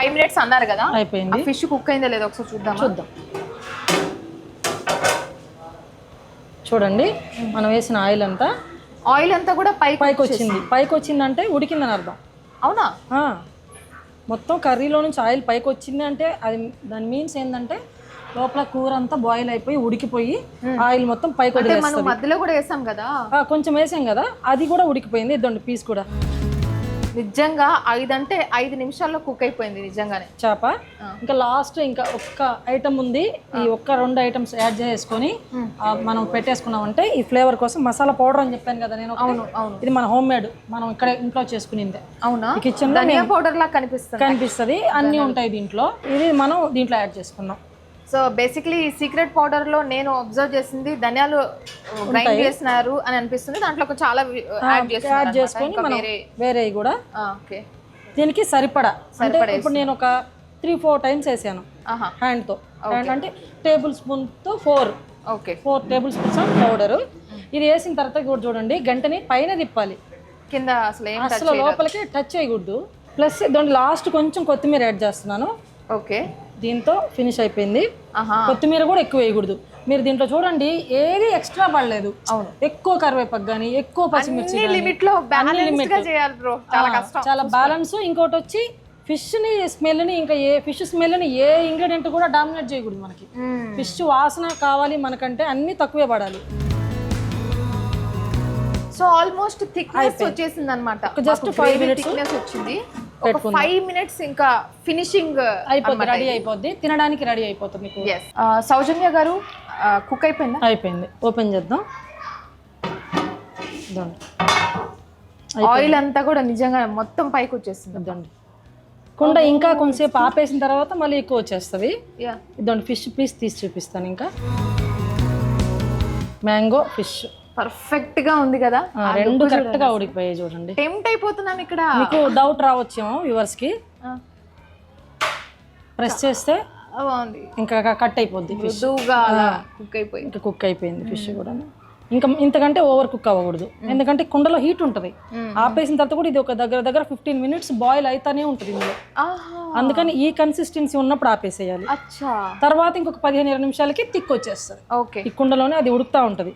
5 minutes అన్నారు కదా, అయిపోయింది. ఫిష్ కుక్ అయిందో లేదో ఒకసారి చూద్దాం. చూడండి, మనం వేసిన ఆయిల్ అంతా కూడా పైకి వచ్చింది. పైకి వచ్చిందంటే ఉడికిందని అర్థం. అవునా? మొత్తం కర్రీలో నుంచి ఆయిల్ పైకి వచ్చింది అంటే అది దాని మీన్స్ ఏంటంటే లోపల కూర అంతా బాయిల్ అయిపోయి ఉడికిపోయి ఆయిల్ మొత్తం పైకి వదిలేస్తుంది. మధ్యలో కూడా వేసాం కదా, కొంచెం వేసాం కదా, అది కూడా ఉడికిపోయింది. ఇదండి పీస్ కూడా నిజంగా 5 నిమిషాల్లో కుక్ అయిపోయింది నిజంగానే చేప. ఇంకా లాస్ట్ ఇంకా ఒక్క ఐటమ్ ఉంది, ఈ 1-2 ఐటమ్స్ యాడ్ చేసుకొని మనం పెట్టేసుకున్నామంటే ఈ ఫ్లేవర్ కోసం మసాలా పౌడర్ అని చెప్పాను కదా నేను. అవును. ఇది మన హోమ్ మేడ్, మనం ఇక్కడ ఇంట్లో చేసుకునిందే. అవునా? కిచెన్ ధనియా పౌడర్ లా కనిపిస్తుంది, అన్నీ ఉంటాయి దీంట్లో. ఇది మనం దీంట్లో యాడ్ చేసుకున్నాం. సో బేసిక్లీ సీక్రెట్ పౌడర్ లో నేను అబ్జర్వ్ చేసింది ధనియాలు గ్రైండ్ చేస్తున్నారు అని అనిపిస్తుంది. దాంట్లో చాలా యాడ్ చేసుకొని మనం వేరే కూడా దీనికి సరిపడా అంటే ఇప్పుడు నేను ఒక 3-4 టైమ్స్ వేసాను హ్యాండ్తో. అంటే టేబుల్ స్పూన్తో 4 టేబుల్ స్పూన్స్ ఆఫ్ పౌడర్. ఇది వేసిన తర్వాత కూడా చూడండి, గంటని పైన తిప్పాలి, కింద అసలు లోపలికి టచ్ చేయకూడదు. ప్లస్ దాంట్లో లాస్ట్ కొంచెం కొత్తిమీర యాడ్ చేస్తున్నాను. ఓకే, దీంతో ఫినిష్ అయిపోయింది. కొత్తిమీర కూడా ఎక్కువ వేయకూడదు. మీరు దీంట్లో చూడండి, ఏది ఎక్స్ట్రా పడలేదు. ఎక్కువ కరివేపాకు కానీ ఎక్కువ పచ్చిమిర్చి చాలా బ్యాలెన్స్. ఇంకోటి వచ్చి ఫిష్ స్మెల్ని ఇంకా ఫిష్ స్మెల్ని ఏ ఇంగ్రీడియంట్ కూడా డామినేట్ చేయకూడదు. మనకి ఫిష్ వాసన కావాలి మనకంటే అన్ని తక్కువే పడాలి. సో ఆల్మోస్ట్ థిక్నెస్ వచ్చేసింది అన్నమాట. జస్ట్ 5 minutes వచ్చింది. 5 minutes ఇంకా ఫినిషింగ్ అయిపోద్ది, రెడీ అయిపోద్ది, తినడానికి రెడీ అయిపోతుంది మీకు. సౌజన్య గారు కుక్ అయిపోయిందా? అయిపోయింది. ఓపెన్ చేద్దాం. ఆయిల్ అంతా కూడా నిజంగా మొత్తం పైకి వచ్చేస్తుంది. ఇదండి కుండ ఇంకా కొంచెంసేపు ఆపేసిన తర్వాత మళ్ళీ ఎక్కువ వచ్చేస్తుంది. ఇదండి ఫిష్ పీస్ తీసి చూపిస్తాను. ఇంకా మ్యాంగో ఫిష్ పర్ఫెక్ట్ గా ఉంది కదా, 2 కరెక్ట్ గా ఉడికిపోయాయి. చూడండి, టెంప్ట్ అయిపోతున్నాం. ఇక్కడ మీకు డౌట్ రావచ్చేమో వ్యూవర్స్ కి, ప్రెస్ చేస్తే ఇంకా కట్ అయిపోద్ది. కుక్ అయిపోయింది ఫిష్ కూడా. ఇంకా ఇంతకంటే ఓవర్ కుక్ అవ్వకూడదు, ఎందుకంటే కుండలో హీట్ ఉంటుంది. ఆపేసిన తర్వాత కూడా ఇది ఒక దగ్గర 15 minutes బాయిల్ అయితేనే ఉంటుంది ఇందులో. అందుకని ఈ కన్సిస్టెన్సీ ఉన్నప్పుడు ఆపేసేయాలి. తర్వాత ఇంకొక 15-20 నిమిషాలకి థిక్ వచ్చేస్తుంది. ఈ కుండలోనే అది ఉడుకుతా ఉంటుంది.